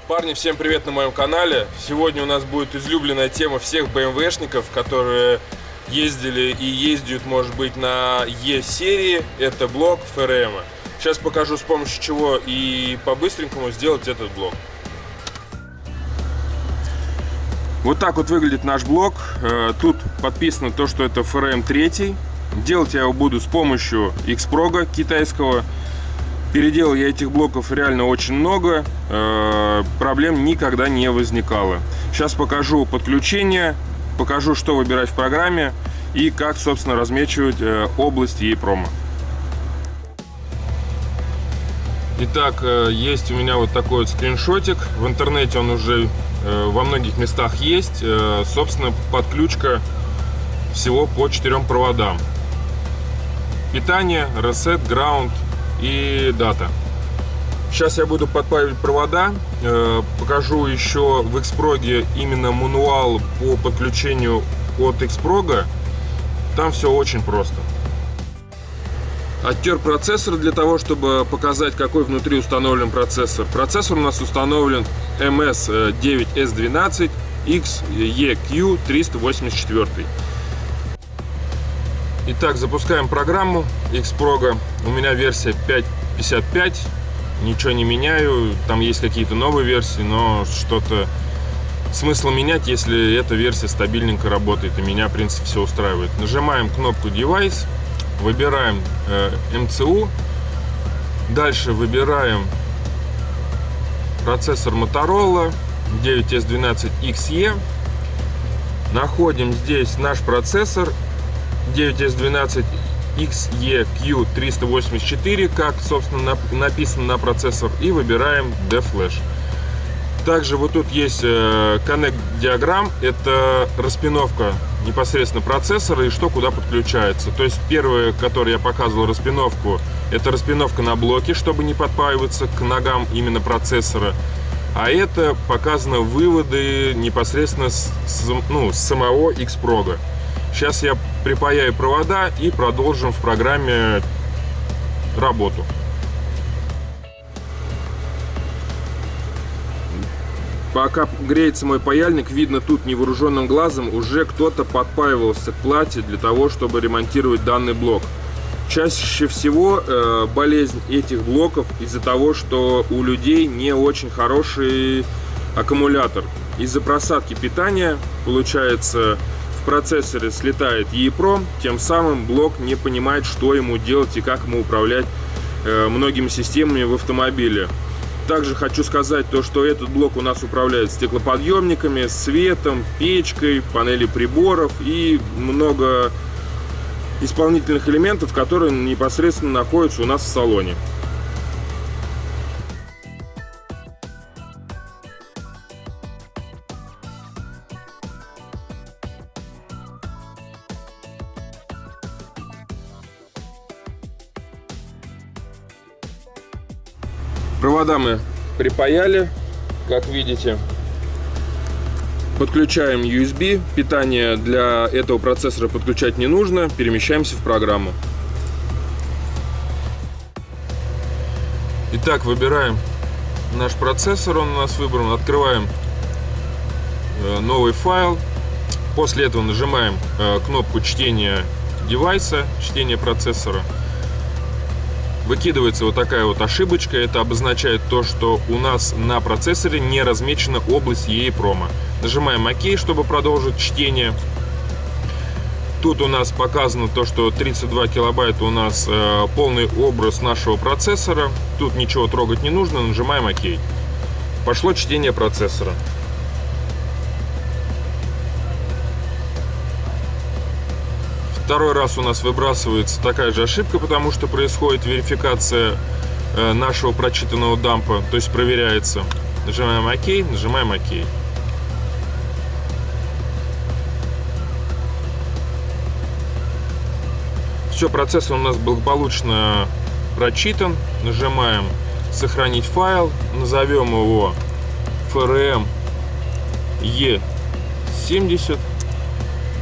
Парни, всем привет на моем канале. Сегодня у нас будет излюбленная тема всех BMW-шников, которые ездили и ездят, может быть, на E-серии. Это блок ФРМ. Сейчас покажу, с помощью чего и по-быстренькому сделать этот блок. Вот так вот выглядит наш блок. Тут подписано то, что это ФРМ 3. Делать я его буду с помощью X-Prog китайского. Переделал я этих блоков реально очень много, проблем никогда не возникало. Сейчас покажу подключение, покажу, что выбирать в программе и как, собственно, размечивать область EEPROM. Итак, есть у меня вот такой вот скриншотик. В интернете он уже во многих местах есть. Собственно, подключка всего по 4 проводам. Питание, reset, ground и дата. Сейчас я буду подпаивать провода. Покажу еще в X-Prog именно мануал по подключению от X-Prog. Там все очень просто. Оттер процессор для того, чтобы показать, какой внутри установлен процессор. Процессор у нас установлен MS9S12 XEQ384. Итак, запускаем программу X-Prog. У меня версия 5.55. Ничего не меняю. Там есть какие-то новые версии, но что-то смысла менять, если эта версия стабильненько работает. И меня, в принципе, все устраивает. Нажимаем кнопку Device. Выбираем MCU. Дальше выбираем процессор Motorola 9S12XE. Находим здесь наш процессор 9S12 XEQ384, как, собственно, написано на процессор, и выбираем D-Flash. Также вот тут есть Connect диаграмм, это распиновка непосредственно процессора и что куда подключается. То есть первое, которое я показывал распиновку, это распиновка на блоке, чтобы не подпаиваться к ногам именно процессора. А это показано выводы непосредственно с самого X-Prog. Сейчас я припаяю провода и продолжим в программе работу. Пока греется мой паяльник, видно тут невооруженным глазом уже кто-то подпаивался к плате для того, чтобы ремонтировать данный блок. Чаще всего болезнь этих блоков из-за того, что у людей не очень хороший аккумулятор. Из-за просадки питания, получается, в процессоре слетает EEPROM, тем самым блок не понимает, что ему делать и как ему управлять многими системами в автомобиле. Также хочу сказать то, что этот блок у нас управляет стеклоподъемниками, светом, печкой, панелью приборов и много исполнительных элементов, которые непосредственно находятся у нас в салоне. Провода мы припаяли, как видите. Подключаем USB. Питание для этого процессора подключать не нужно. Перемещаемся в программу. Итак, выбираем наш процессор. Он у нас выбран. Открываем новый файл. После этого нажимаем кнопку чтения девайса, чтения процессора. Выкидывается вот такая вот ошибочка. Это обозначает то, что у нас на процессоре не размечена область EEPROM. Нажимаем ОК, чтобы продолжить чтение. Тут у нас показано то, что 32 килобайта у нас полный образ нашего процессора. Тут ничего трогать не нужно. Нажимаем ОК. Пошло чтение процессора. Второй раз у нас выбрасывается такая же ошибка, потому что происходит верификация нашего прочитанного дампа, то есть проверяется. Нажимаем ОК, нажимаем ОК. Все, процессор у нас благополучно прочитан. Нажимаем сохранить файл, назовем его FRM E70.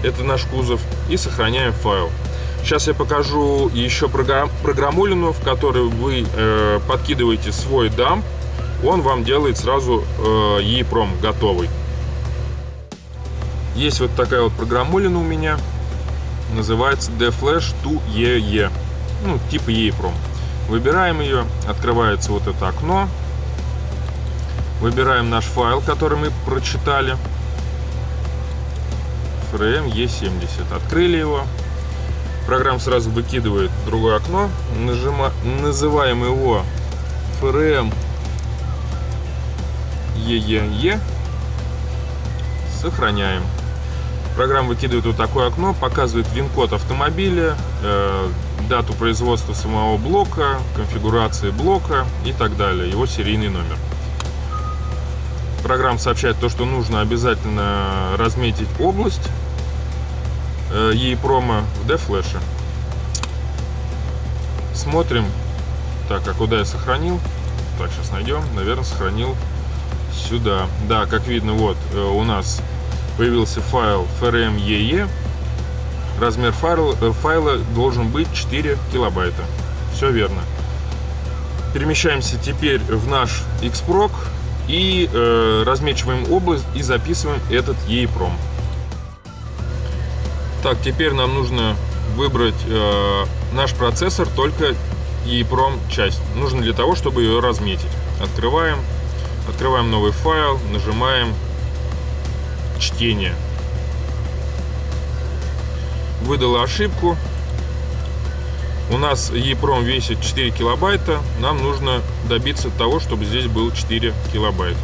Это наш кузов. И сохраняем файл. Сейчас я покажу еще программулину, в которой вы подкидываете свой дамп он вам делает сразу EEPROM готовый. Есть вот такая вот программулина у меня, называется DFlash 2EE, ну, типа EEPROM. Выбираем ее, открывается вот это окно, выбираем наш файл, который мы прочитали, FRM E70, открыли его. Программа сразу выкидывает другое окно, называем его FRM EEE, сохраняем. Программа выкидывает вот такое окно, показывает ВИН-код автомобиля, дату производства самого блока, конфигурации блока и так далее, его серийный номер. Программа сообщает то, что нужно обязательно разметить область EEPROM в DFlash. Смотрим. Так, а куда я сохранил? Так, сейчас найдем. Наверное, сохранил сюда. Да, как видно, вот у нас появился файл FRM EE. Размер файла должен быть 4 килобайта. Все верно. Перемещаемся теперь в наш Xproc и размечиваем область и записываем этот EEPROM. Так, теперь нам нужно выбрать наш процессор, только EEPROM часть. Нужно для того, чтобы ее разметить. Открываем новый файл, нажимаем чтение. Выдала ошибку. У нас EEPROM весит 4 килобайта. Нам нужно добиться того, чтобы здесь было 4 килобайта.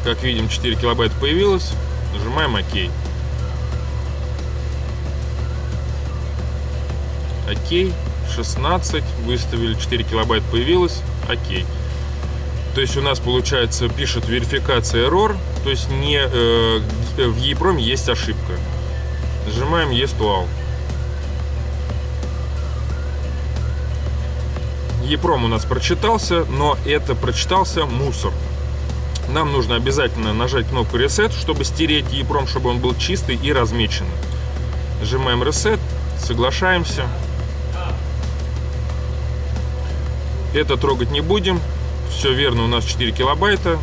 Как видим, 4 килобайта появилось. Нажимаем ОК. ОК. 16. Выставили, 4 килобайта появилось. ОК. То есть у нас, получается, пишет верификация error. То есть в EEPROM есть ошибка. Нажимаем Yes to All. EEPROM у нас прочитался, но это прочитался мусор. Нам нужно обязательно нажать кнопку Reset, чтобы стереть EEPROM, чтобы он был чистый и размеченный. Нажимаем Reset, соглашаемся. Это трогать не будем. Все верно, у нас 4 килобайта.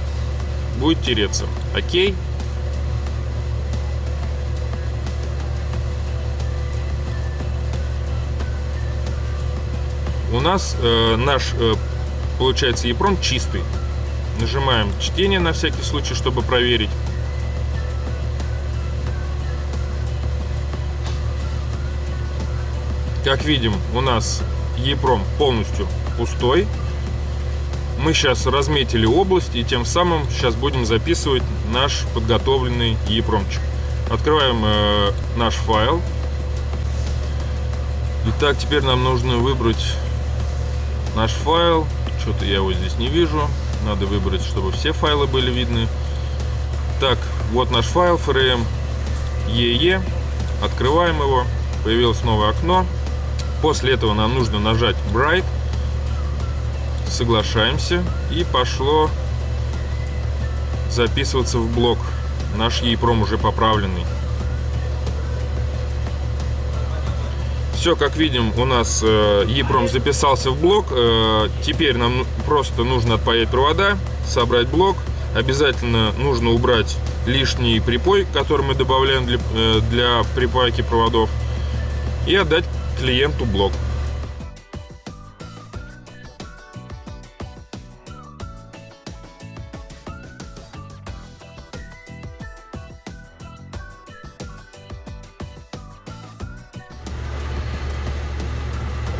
Будет тереться. ОК. У нас наш, получается, EEPROM чистый. Нажимаем чтение на всякий случай, чтобы проверить. Как видим, у нас EEPROM полностью пустой. Мы сейчас разметили область и тем самым сейчас будем записывать наш подготовленный EEPROM-чик. Открываем наш файл. Итак, теперь нам нужно выбрать наш файл. Что-то я его здесь не вижу. Надо выбрать, чтобы все файлы были видны. Так, вот наш файл FRM EE. Открываем его. Появилось новое окно. После этого нам нужно нажать Bright. Соглашаемся. И пошло записываться в блок. Наш EEPROM уже поправленный. Все, как видим, у нас EEPROM записался в блок. Теперь нам просто нужно отпаять провода, собрать блок. Обязательно нужно убрать лишний припой, который мы добавляем для припайки проводов, и отдать клиенту блок.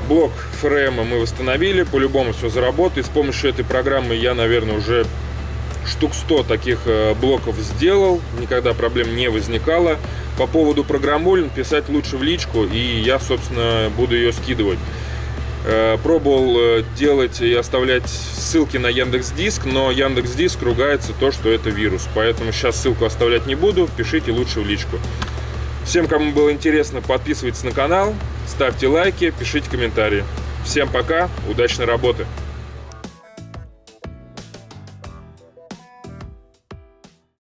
Блок FRM мы восстановили, по-любому все заработает. С помощью этой программы я, наверное, уже штук 100 таких блоков сделал. Никогда проблем не возникало. По поводу программулин писать лучше в личку, и я, собственно, буду ее скидывать. Пробовал делать и оставлять ссылки на Яндекс.Диск, но Яндекс.Диск ругается то, что это вирус. Поэтому сейчас ссылку оставлять не буду, пишите лучше в личку. Всем, кому было интересно, подписывайтесь на канал, ставьте лайки, пишите комментарии. Всем пока, удачной работы!